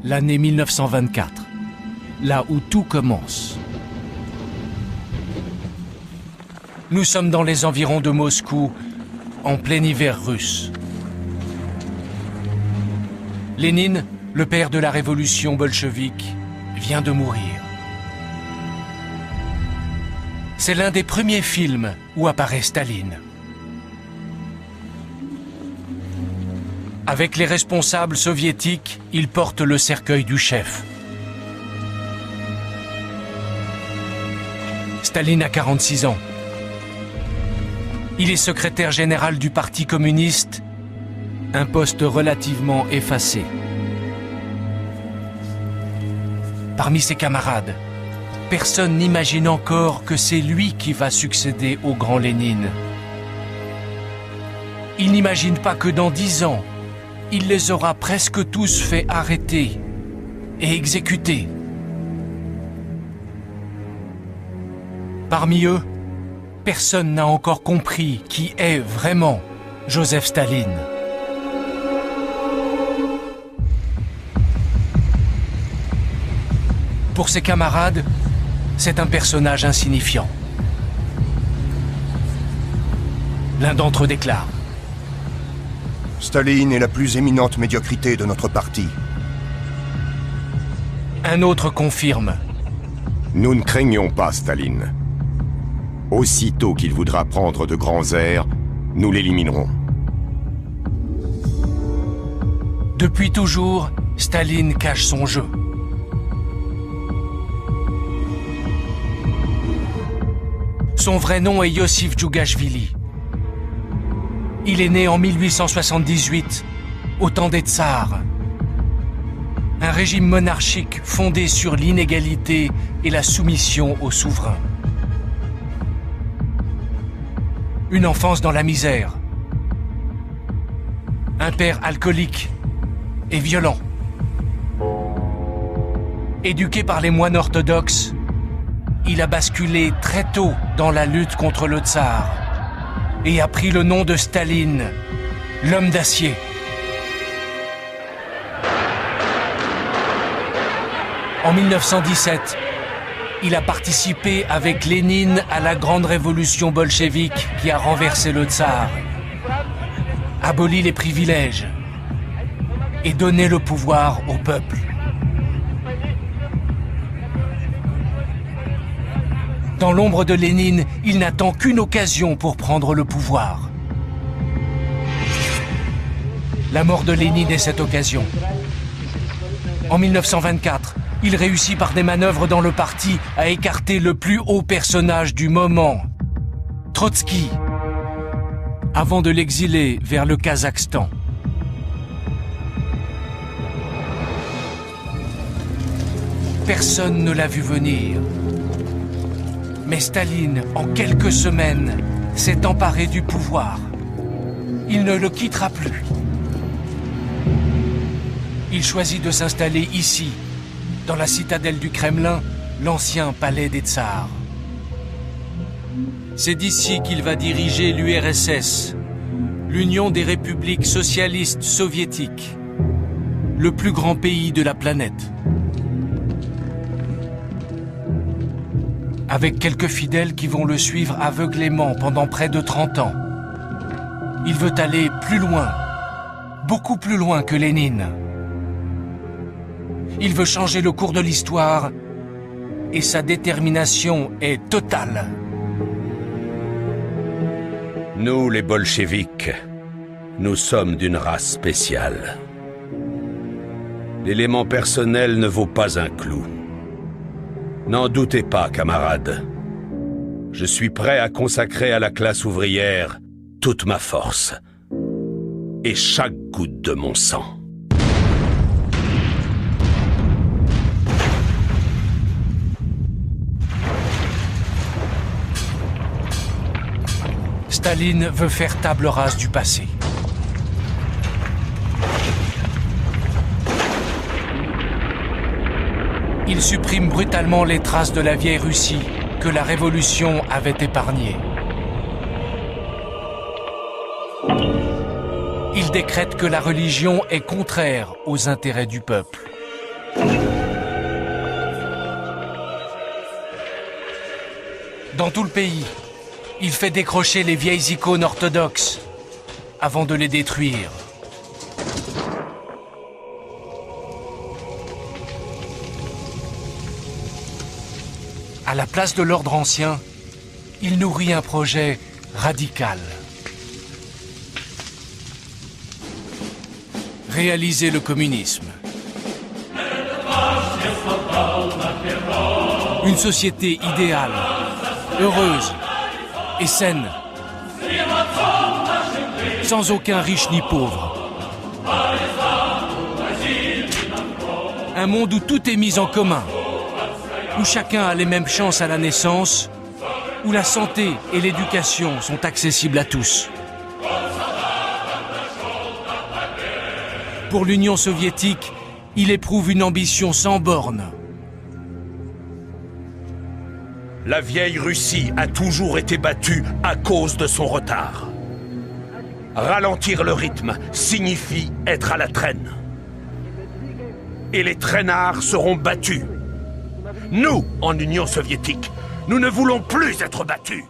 l'année 1924, là où tout commence. Nous sommes dans les environs de Moscou, en plein hiver russe. Lénine, le père de la révolution bolchevique, vient de mourir. C'est l'un des premiers films où apparaît Staline. Avec les responsables soviétiques, il porte le cercueil du chef. Staline a 46 ans. Il est secrétaire général du Parti communiste, un poste relativement effacé. Parmi ses camarades, personne n'imagine encore que c'est lui qui va succéder au grand Lénine. Il n'imagine pas que dans 10 ans, il les aura presque tous fait arrêter et exécuter. Parmi eux, personne n'a encore compris qui est vraiment Joseph Staline. Pour ses camarades, c'est un personnage insignifiant. L'un d'entre eux déclare: Staline est la plus éminente médiocrité de notre parti. Un autre confirme: Nous ne craignons pas Staline. Aussitôt qu'il voudra prendre de grands airs, nous l'éliminerons. Depuis toujours, Staline cache son jeu. Son vrai nom est Yossif Djougashvili. Il est né en 1878, au temps des tsars. Un régime monarchique fondé sur l'inégalité et la soumission au souverain. Une enfance dans la misère. Un père alcoolique et violent. Éduqué par les moines orthodoxes, il a basculé très tôt dans la lutte contre le tsar et a pris le nom de Staline, l'homme d'acier. En 1917, il a participé avec Lénine à la grande révolution bolchevique qui a renversé le tsar, aboli les privilèges et donné le pouvoir au peuple. Dans l'ombre de Lénine, il n'attend qu'une occasion pour prendre le pouvoir. La mort de Lénine est cette occasion. En 1924, il réussit par des manœuvres dans le parti à écarter le plus haut personnage du moment, Trotsky, avant de l'exiler vers le Kazakhstan. Personne ne l'a vu venir. Mais Staline, en quelques semaines, s'est emparé du pouvoir. Il ne le quittera plus. Il choisit de s'installer ici, dans la citadelle du Kremlin, l'ancien palais des tsars. C'est d'ici qu'il va diriger l'URSS, l'Union des républiques socialistes soviétiques, le plus grand pays de la planète. Avec quelques fidèles qui vont le suivre aveuglément pendant près de 30 ans. Il veut aller plus loin, beaucoup plus loin que Lénine. Il veut changer le cours de l'histoire et sa détermination est totale. Nous, les bolcheviks, nous sommes d'une race spéciale. L'élément personnel ne vaut pas un clou. N'en doutez pas, camarades. Je suis prêt à consacrer à la classe ouvrière toute ma force et chaque goutte de mon sang. Staline veut faire table rase du passé. Il supprime brutalement les traces de la vieille Russie que la Révolution avait épargnées. Il décrète que la religion est contraire aux intérêts du peuple. Dans tout le pays, il fait décrocher les vieilles icônes orthodoxes avant de les détruire. À la place de l'ordre ancien, il nourrit un projet radical. Réaliser le communisme. Une société idéale, heureuse et saine. Sans aucun riche ni pauvre. Un monde où tout est mis en commun. Où chacun a les mêmes chances à la naissance, où la santé et l'éducation sont accessibles à tous. Pour l'Union soviétique, il éprouve une ambition sans bornes. La vieille Russie a toujours été battue à cause de son retard. Ralentir le rythme signifie être à la traîne. Et les traînards seront battus. Nous, en Union soviétique, nous ne voulons plus être battus.